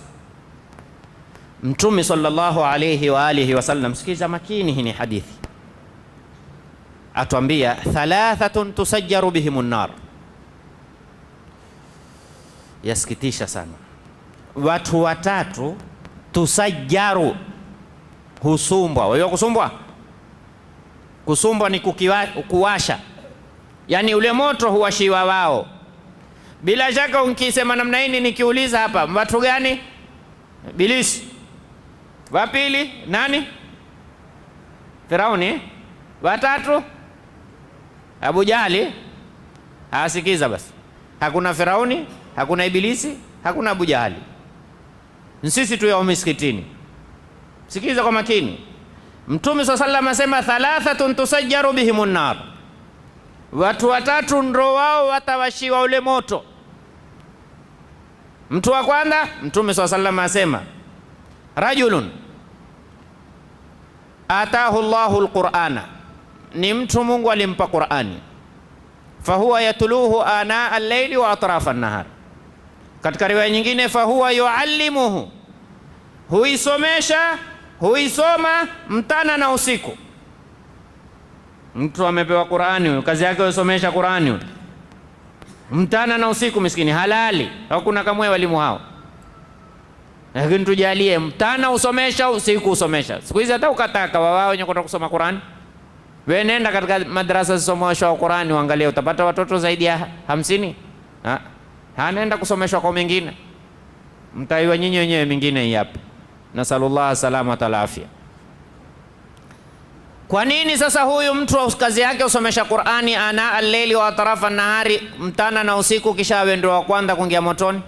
Mtume sallallahu alayhi wa alihi wasallam, sikiza makini, hii ni hadithi, atuambia thalathatun tusajjaru bihimun nar. Yasikitisha sana, watu watatu tusajjaru, husumbwa. Wewe kusumbwa, kusumbwa ni kuwasha, yani ule moto huwashiwa wao. Bila shaka unkisema namna hii, nikiuliza hapa watu gani? Ibilisi. Wa pili nani? Firauni. Watatu Abu Jahali. Asikiza basi, hakuna Firauni, hakuna Ibilisi, hakuna Abu Jahali. Sisi tu ya miskitini. Sikiza kwa makini. Mtume sallallahu alayhi wasallam asema thalathatun tusajjaru bihimun nar, watu watatu ndo wao watawashiwa ule moto. Mtu wa kwanza, Mtume swalla sallam asema, rajulun atahu Allahu alqur'ana, ni mtu Mungu alimpa Qur'ani, fahuwa yatluhu ana al-layli wa atrafa an-nahar. Katika riwaya nyingine, fahuwa yuallimuhu, huisoma mtana na usiku. Mtu amepewa Qur'ani, kazi yake kusomesha Qur'ani mtana na usiku, miskini halali, hakuna kamwe walimu hao. Lakini tujalie mtana usomesha, usiku usomesha. Siku hizi hata ukataka wao wenye kwenda kusoma Qur'ani, wewe nenda katika madrasa zisomeshwa Qur'ani uangalie, utapata watoto zaidi ya 50. Nenda kusomeshwa kwa mengine, mtaiwa nyinyi wenyewe mingine hii hapa. Nasallallahu salama wa afya. Kwa nini sasa huyu mtu kazi yake usomesha Qur'ani ana al-layli wa atrafa an-nahari, mtana na usiku, kisha awe ndio wa kwanza kuingia motoni?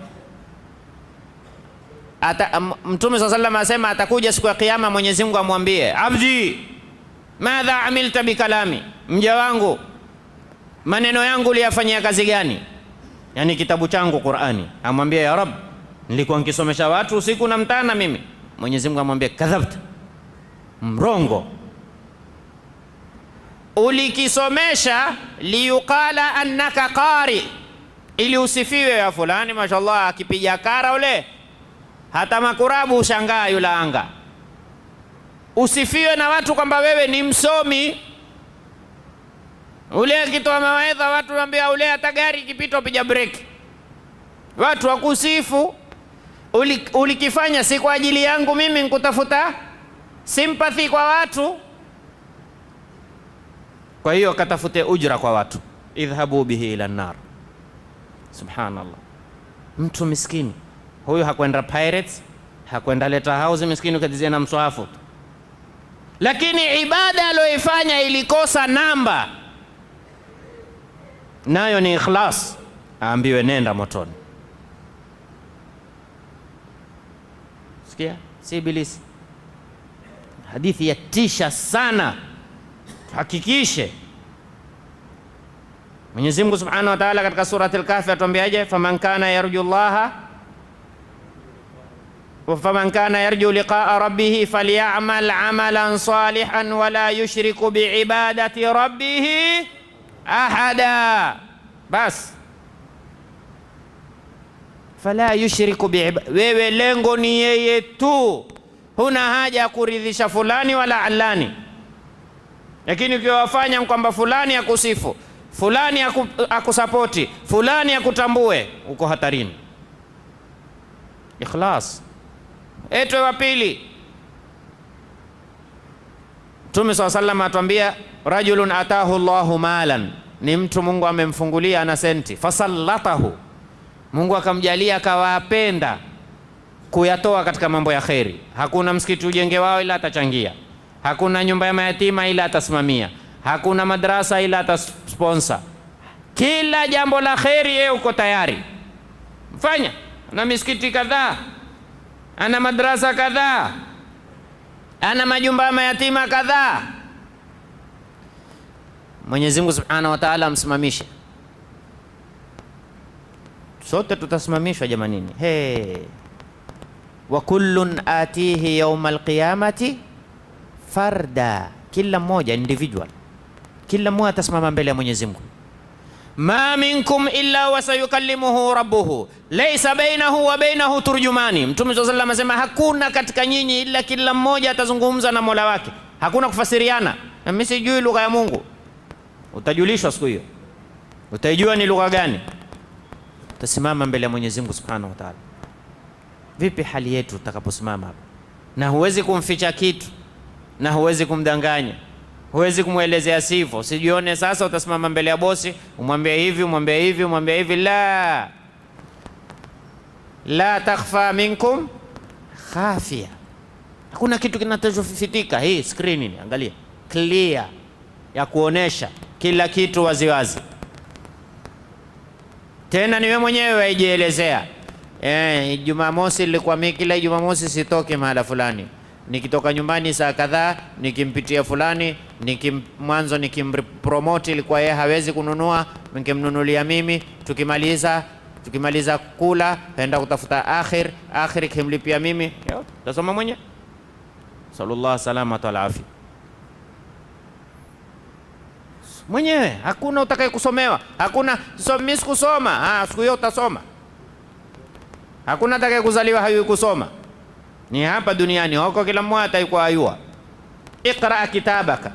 Mtume swalla sallam asema atakuja siku ya Kiyama, Mwenyezi Mungu amwambie, abdi madha amilta bikalami, mja wangu maneno yangu uliyafanyia kazi gani? Yani kitabu changu Qur'ani. Amwambie, ya Rabb, nilikuwa nikisomesha watu usiku na mtana mimi. Mwenyezi Mungu amwambie, kadhabta, mrongo, ulikisomesha liyuqala annaka qari, ili usifiwe, ya fulani mashallah akipiga kara ule hata makurabu ushangaa yule anga. Usifiwe na watu kwamba wewe ni msomi. Ule akitoa mawaidha watu waambia ule hata gari ikipita upiga break. Watu wakusifu. Ulikifanya si kwa ajili yangu mimi nikutafuta sympathy kwa watu. Kwa hiyo katafute ujra kwa watu. Idhhabu bihi ila nar. Subhanallah. Mtu miskini huyu hakwenda Pirates, hakwenda Leta House, miskini ukatizia na mswahafu, lakini ibada aliyoifanya ilikosa namba, nayo ni ikhlas, aambiwe nenda motoni. Sikia, si Ibilisi. Hadithi ya tisha sana, hakikishe. Mwenyezi Mungu Subhanahu wa Ta'ala katika surati al-Kahfi atuambiaje? faman kana yarju liqa'a rabbih falyamal 'amalan salihan wa la yushriku bi'ibadati rabbih ahada. Bas, fala yushriku wewe lengo ni yeye tu, huna haja ya kuridhisha fulani wala alani. Lakini ukiwafanya kwamba fulani akusifu, fulani akusapoti, fulani akutambue, uko hatarini. Ikhlas. Etwe wa pili, Mtume swalla sallam atuambia, rajulun atahu Allahu malan, ni mtu Mungu amemfungulia ana senti, fasallatahu, Mungu akamjalia akawapenda kuyatoa katika mambo ya kheri. Hakuna msikiti ujenge wao ila atachangia, hakuna nyumba ya mayatima ila atasimamia, hakuna madrasa ila atasponsor. Kila jambo la kheri yeye uko tayari mfanya. Ana misikiti kadhaa, ana madrasa kadhaa, ana majumba ya mayatima kadhaa. Mwenyezi Mungu Subhanahu wa Ta'ala amsimamishe. Sote tutasimamishwa jamanini. Wa kullun atihi yawmal qiyamati farda, kila mmoja individual, kila mmoja atasimama mbele ya Mwenyezi Mungu. Ma minkum illa wa sayukallimuhu rabbuhu laysa bainahu wa bainahu turjumani. Mtume sallallahu alayhi wasallam asema hakuna katika nyinyi ila kila mmoja atazungumza na Mola wake, hakuna kufasiriana. Na mimi sijui lugha ya Mungu, utajulishwa siku hiyo, utajua ni lugha gani. Utasimama mbele ya Mwenyezi Mungu Subhanahu wa Ta'ala. Vipi hali yetu tutakaposimama hapa? Na huwezi kumficha kitu, na huwezi kumdanganya, huwezi kumwelezea sivyo. Sijione sasa utasimama mbele ya bosi umwambie hivi, umwambie hivi, umwambie hivi. La takhfa minkum khafia. Hakuna kitu kinachofitika. Hii screen ni angalia, clear ya kuonesha kila kitu waziwazi. Tena ni wewe mwenyewe waijielezea. Jumamosi nilikuwa mimi kila Jumamosi sitoke mahala fulani. Nikitoka nyumbani saa kadhaa nikimpitia fulani, mwanzo nikimpromote ilikuwa yeye hawezi kununua, nikimnunulia mimi, tukimaliza tukimaliza kula enda kutafuta akhir kimlipia mimi, tasoma mwenye. Sallallahu salamatu wal afia. Mwenyewe, hakuna utakaye kusomewa, hakuna mimi sikusoma, siku hiyo utasoma. Hakuna atakaye kuzaliwa hayui kusoma, ni hapa duniani huko kila mmoja ataikuwa ayua. Iqra kitabaka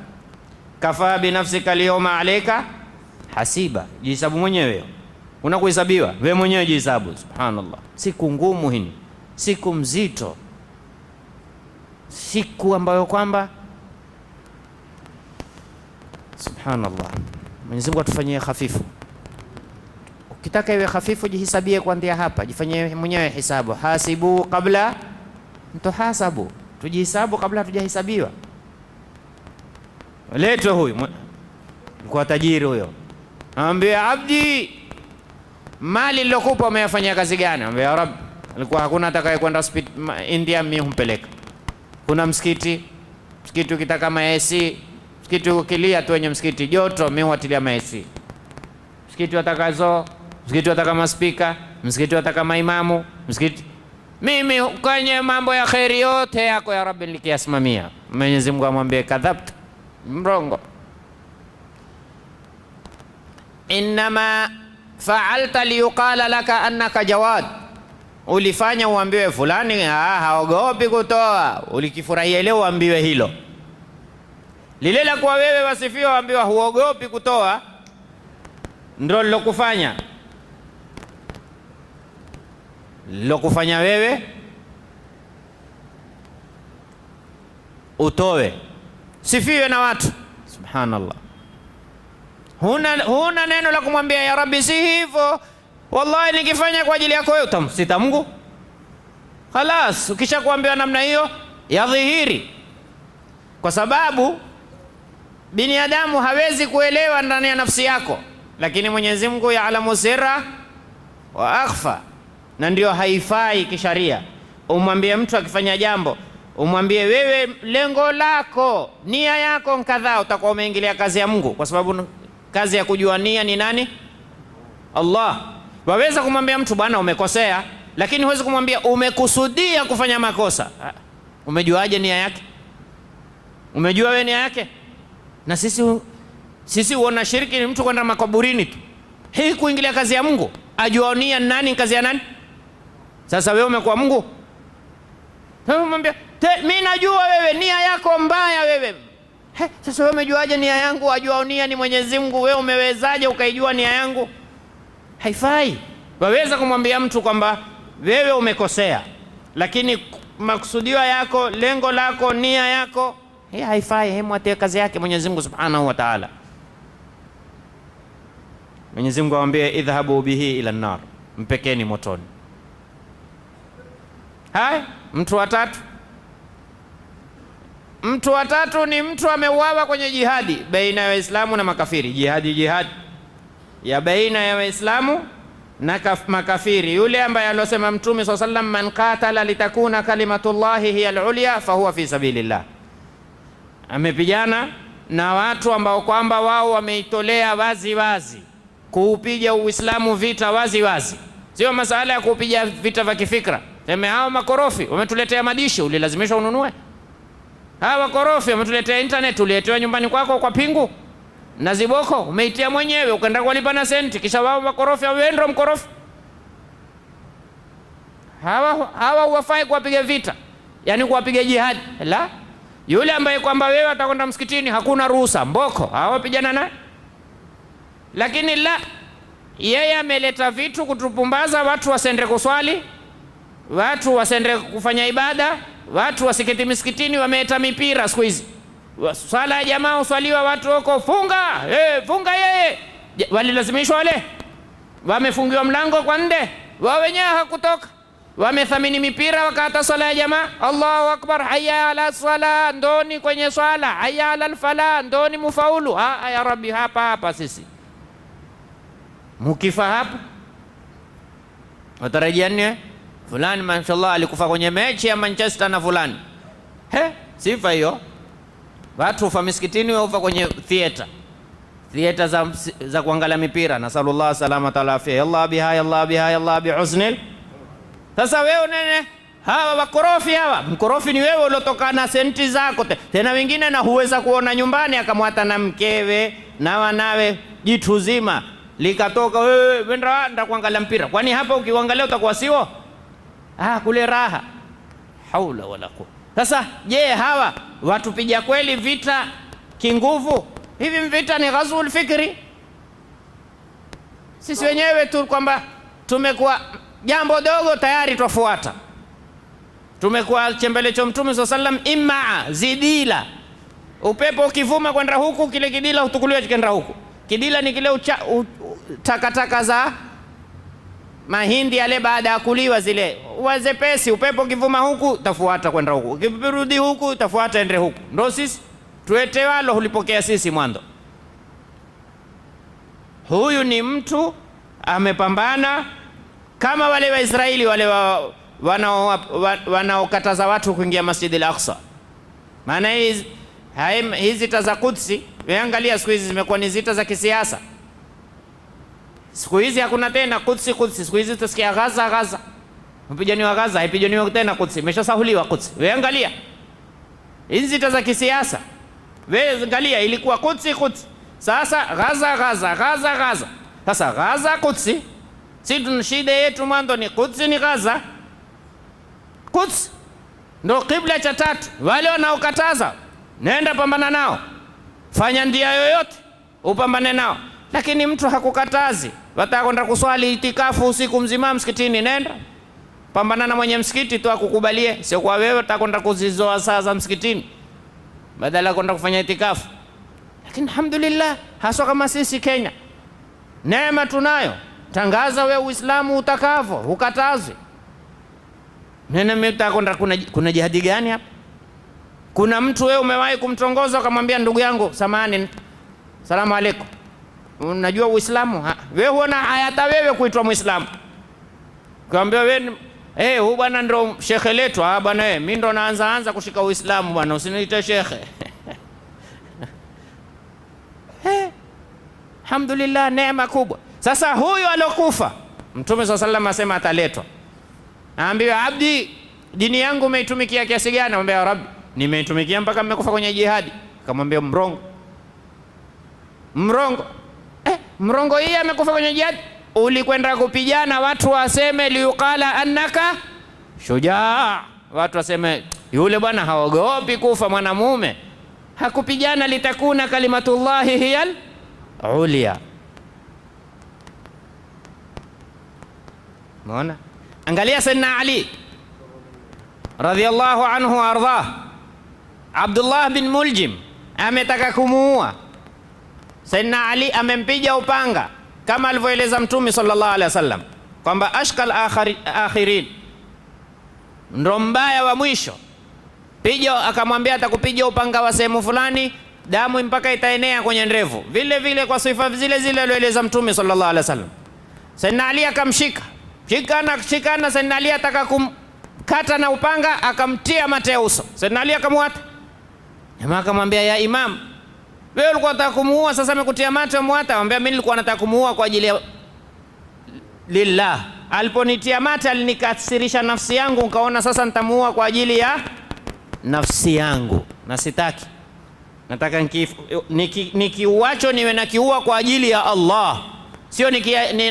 kafa bi nafsika alyawma alayka hasiba, jihesabu mwenyewe. Unakuhesabiwa wewe mwenyewe, jihesabu. Subhanallah, siku ngumu hii, siku mzito, siku ambayo kwamba subhanallah. Mwenyezi Mungu atufanyie hafifu. Ukitaka iwe hafifu, jihisabie kuanzia hapa, jifanyie mwenyewe hisabu. Hasibu kabla tuhasabu, tujihisabu kabla tujahisabiwa. Letwe huyu kwa tajiri huyo, amwambie abdi, mali nilokupa umeyafanyia kazi gani? Amwambie ya Rabb, alikuwa hakuna atakaye kwenda India, mimi humpeleka. Kuna msikiti ukitaka maesi, msikiti ukilia tu wenye msikiti joto, mimi huatilia maesi. Msikiti watakazo, msikiti wataka maspika, msikiti wataka maimamu, msikiti mimi kwenye mambo ya khairi yote yako ya Rabbi nikiyasimamia. Mwenyezi Mungu amwambie kadhabta, mrongo. Innama fa'alta liyuqala laka annaka jawad, ulifanya uambiwe fulani haogopi kutoa. Ulikifurahia leo uambiwe hilo. Lile la kwa wewe wasifiwa uambiwa huogopi kutoa, ndio lilokufanya wewe utoe, sifiwe na watu. Subhanallah, huna neno la kumwambia ya Rabbi, si hivyo wallahi, nikifanya kwa ajili yako wewe utamsita Mungu. Khalas, ukisha kuambiwa namna hiyo ya dhihiri, kwa sababu binadamu hawezi kuelewa ndani ya nafsi yako, lakini Mwenyezi Mungu yaalamu sirra wa akhfa. Na ndio haifai kisharia umwambie mtu akifanya jambo, umwambie wewe lengo lako, nia yako kadhaa, utakuwa umeingilia kazi ya Mungu, kwa sababu kazi ya kujua nia ni nani? Allah. Waweza kumwambia mtu bwana umekosea, lakini huwezi kumwambia umekusudia kufanya makosa. Umejuaje nia yake? Umejua wewe nia yake? Na sisi huona shirki ni mtu kwenda makaburini tu, hii kuingilia kazi ya Mungu. Ajua nia nani, kazi ya nani? Sasa wewe umekuwa Mungu, wewe umwambia mimi najua wewe nia yako mbaya wewe. Sasa wewe umejuaje nia yangu? Ajua nia ni Mwenyezi Mungu, wewe umewezaje ukaijua nia yangu? Haifai. Waweza kumwambia mtu kwamba wewe umekosea, lakini makusudio yako, lengo lako, nia yako, hii haifai. Hebu atie kazi yake Mwenyezi Mungu Subhanahu wa Ta'ala. Mwenyezi Mungu amwambie idhhabu bihi ila an-nar, mpekeni motoni. Hai, mtu wa tatu ni mtu ameuawa kwenye jihadi baina ya Waislamu na makafiri. Jihadi ya baina ya Waislamu na makafiri. Yule ambaye alosema Mtume sallallahu alayhi wasallam, man qatala litakuna kalimatullahi hiya al-ulya fahuwa fi sabilillah. Amepigana na watu ambao kwamba wao wameitolea wazi kuupiga Uislamu vita wazi. Sio masala ya kuupiga vita vya kifikra. Sema hao makorofi wametuletea madishi, ulilazimishwa ununue. Hawa makorofi wametuletea internet, uliletewa nyumbani kwako kwa pingu na ziboko, umeitia mwenyewe ukaenda kulipa na senti, kisha wao makorofi wawendo mkorofi. Hawa huwafai kuwapiga vita, yani kuwapiga jihad. La, yule ambaye kwamba wewe atakwenda msikitini hakuna ruhusa, mboko, hawapigana naye. Lakini la, yeye ameleta vitu kutupumbaza, watu wasende kuswali, watu wasende kufanya ibada, watu wasiketi misikitini, wameeta mipira siku hizi. Swala ya jamaa uswaliwa watu huko funga yeye. Walilazimishwa wale, wamefungiwa mlango kwa nde, wao wenyewe hakutoka, wamethamini mipira wakata swala ya jamaa. Allahu akbar, hayya ala swala, ndoni kwenye swala, hayya ala alfala, ndoni mufaulu. Ya Rabbi, hapa sisi mukifa hapa watarajiani fulani mashallah alikufa kwenye mechi ya Manchester na fulani. Sifa hiyo. Watu ufa misikitini, wewe ufa kwenye theater. theater za kuangalia mipira, nasallallahu salamata wal afia, yalla biha yalla biha yalla bi husnil. Sasa wewe nene hawa wakorofi hawa, mkorofi ni wewe uliotoka na senti zako tena, wengine na huweza kuona nyumbani, akamwata na mkewe na wanawe, jitu zima likatoka, wewe wenda kuangalia mpira. Kwani hapa ukiangalia utakuwa sio kule raha? Haula wala quwwata. Sasa je, hawa watupiga kweli vita kinguvu? Hivi vita ni ghazwul fikri? Sisi wenyewe tu kwamba tumekuwa jambo dogo tayari twafuata, tumekuwa chembele cha Mtume SAW, imma zidila. Upepo ukivuma kwenda huku, kile kidila utukuliwa kikenda huku. Kidila ni kile takataka za mahindi yale baada ya kuliwa, zile wazepesi. Upepo ukivuma huku tafuata kwenda huku, ukirudi huku tafuata ende huku. Ndio sisi tuete walo hulipokea sisi mwanzo. Huyu ni mtu amepambana kama wale Waisraeli wale wanaokataza watu kuingia Masjid al-Aqsa. Maana hizi zita za Qudsi, weangalia siku hizi zimekuwa ni zita za kisiasa. Siku hizi hakuna tena Qudsi. Siku hizi utasikia Gaza. Mpigani wa Gaza haipigani tena Qudsi, imeshasahuliwa Qudsi. Weangalia hizi zita za kisiasa, wewe angalia, ilikuwa Qudsi. Sasa Gaza. Sasa Gaza Qudsi, si shida yetu mwanzo ni Qudsi ni Gaza. Quds ndo kibla cha tatu. Wale wanaokataza nenda pambana nao, fanya ndia yoyote upambane nao, lakini mtu hakukatazi. Watakwenda kuswali itikafu usiku mzima msikitini, nenda pambana na mwenye msikiti tu akukubalie, sio kwa wewe utakwenda kuzizoa saa za msikitini badala kwenda kufanya itikafu. Lakini alhamdulillah, haswa kama sisi Kenya, neema tunayo. Tangaza wewe Uislamu utakavyo, ukatazi. Nene mtakwenda, kuna jihadi gani hapa? Kuna mtu wewe umewahi kumtongoza ukamwambia ndugu yangu samahani, salamu alaykum, unajua Uislamu? Wewe huona hata wewe kuitwa Muislamu, kaambia wewe huyu bwana ndo shekhe letu. Bwana mimi ndo naanza kushika Uislamu bwana, usiniite shekhe. Alhamdulillah, neema kubwa. Sasa huyu alokufa, Mtume SAW asema ataletwa, aambiwa abdi, dini yangu umeitumikia kiasi gani? Amwambia ya Rabbi, nimeitumikia mpaka mmekufa kwenye jihadi. Akamwambia mrongo. Mrongo hii amekufa kwenye jihadi? Ulikwenda kupigana watu waseme liuqala annaka shujaa, watu waseme yule bwana haogopi kufa, mwanamume. Hakupigana litakuna kalimatullahi hiyal ulia. Unaona? Angalia Sayyidina Ali radhiyallahu anhu ardhah, Abdullah bin Muljim ametaka kumuua Sayyidina Ali, amempiga upanga kama alivyoeleza Mtume sallallahu alaihi wasallam kwamba ashkal akhirin, ndo mbaya wa mwisho. Piga, akamwambia atakupiga upanga wa sehemu fulani, damu mpaka itaenea kwenye ndevu, vile vile kwa sifa zile zile alizoeleza Mtume sallallahu alaihi wasallam. Sayyidina Ali akamshika shikana. Sayyidina Ali ataka kumkata na upanga, akamtia mate ya uso. Sayyidina Ali akamwata. Jamaa akamwambia ya Imam, wewe ulikuwa unataka kumuua, sasa amekutia mate umwata? Anamwambia mimi nilikuwa nataka kumuua kwa ajili ya lillah. Aliponitia mate alinikasirisha nafsi yangu, nikaona sasa nitamuua kwa ajili ya nafsi yangu, na sitaki. Nataka nikiuacho niwe nakiua kwa ajili ya Allah, sio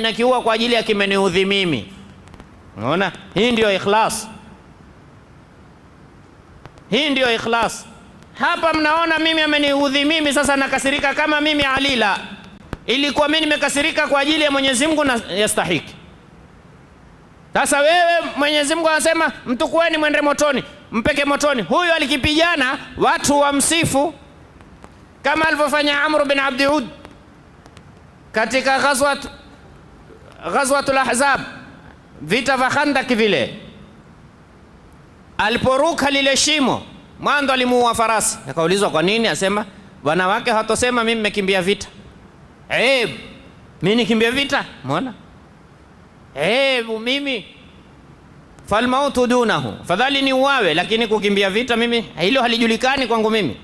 nakiua kwa ajili ya kimeniudhi mimi. Unaona? Hii ndio ikhlas. Hii ndio ikhlas. Hapa mnaona mimi ameniudhi mimi, sasa nakasirika kama mimi Ali. La, ilikuwa mimi nimekasirika kwa ajili ya Mwenyezi Mungu na yastahiki. Sasa wewe Mwenyezi Mungu anasema mtukueni mwende motoni, mpeke motoni. Huyu alikipigana watu wamsifu kama alivyofanya Amr bin Abdi Ud katika ghazwatul Ahzab, vita vya Khandak vile. Aliporuka lile shimo, mwanzo alimuua farasi. Akaulizwa kwa nini, asema wanawake hatosema mimi nimekimbia vita. Mimi nikimbia vita? Umeona? Mimi falmautu dunahu, fadhali ni uwawe, lakini kukimbia vita mimi hilo halijulikani kwangu mimi.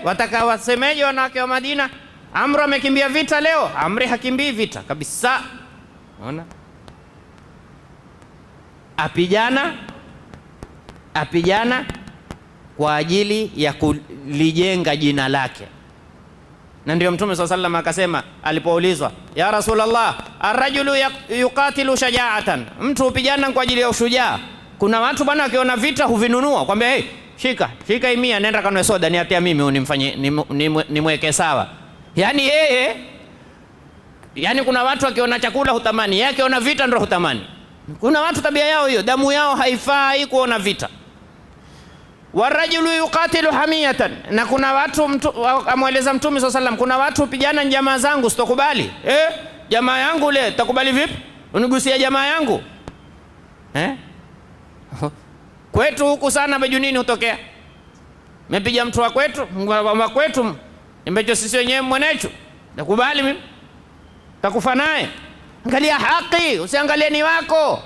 Wataka wasemeje wanawake wa Madina? Amr amekimbia vita leo? Amri hakimbii vita kabisa. Unaona, apigana kwa ajili ya kulijenga jina lake. Na ndio Mtume SAW akasema alipoulizwa, ya Rasulullah, arrajulu yuqatilu shajaatan, mtu hupigana kwa ajili ya ushujaa. Kuna watu bwana wakiona vita huvinunua, kwambia hey, shika 100, nenda kanunue soda niatia mimi unimfanyie nimweke sawa. Yani yeye, yani kuna watu wakiona chakula hutamani, yeye akiona vita ndio hutamani. Kuna watu tabia yao hiyo, damu yao haifai kuona vita. Warajulu yuqatilu hamiyatan, na kuna watu amweleza Mtume SAW, kuna watu hupigana jamaa zangu sitokubali. Jamaa yangu le takubali vipi? Unigusia jamaa yangu? Kwetu huku sana bejunini hutokea. Mepiga mtu wa kwetu, ambacho sisi wenyewe mwenechu. Nakubali mimi. Takufa naye. Angalia haki, usiangalie ni wako.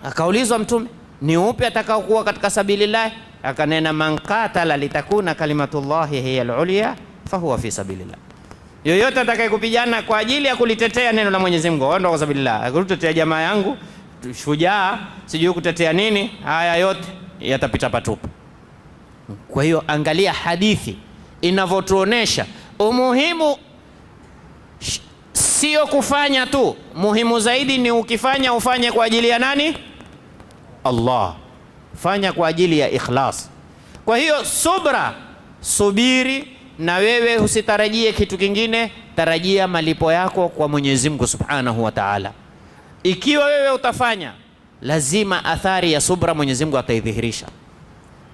Akaulizwa Mtume, ni upi atakao kuwa katika sabilillah? Akanena, man qatala litakuna kalimatullahi hiya al-ulya fahuwa fi sabilillah. Yoyote atakayekupigana kwa ajili ya kulitetea neno la Mwenyezi Mungu, ndio kwa sabilillah. Akutetea jamaa yangu, shujaa, sijui kutetea nini, haya yote yatapita patupu. Kwa hiyo angalia hadithi inavyotuonesha umuhimu, sio kufanya tu, muhimu zaidi ni ukifanya ufanye kwa ajili ya nani? Allah. Fanya kwa ajili ya ikhlas. Kwa hiyo subiri, na wewe usitarajie kitu kingine, tarajia malipo yako kwa Mwenyezi Mungu Subhanahu wa Ta'ala. Ikiwa wewe utafanya, lazima athari ya subra Mwenyezi Mungu ataidhihirisha.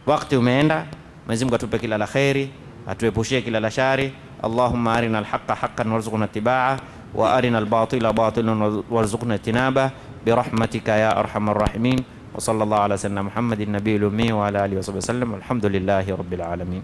Wakati umeenda. Mwenyezi Mungu atupe kila la khairi, atuepushie kila la shari. Allahumma arina al-haqqa haqqan warzuqna ittiba'ah wa arina al-batila batilan warzuqna ijtinabah birahmatika ya arhamar rahimin. Wa sallallahu ala sayyidina Muhammadin nabiyil ummi wa ala alihi wa sahbihi wasallam. Alhamdulillahi rabbil alamin.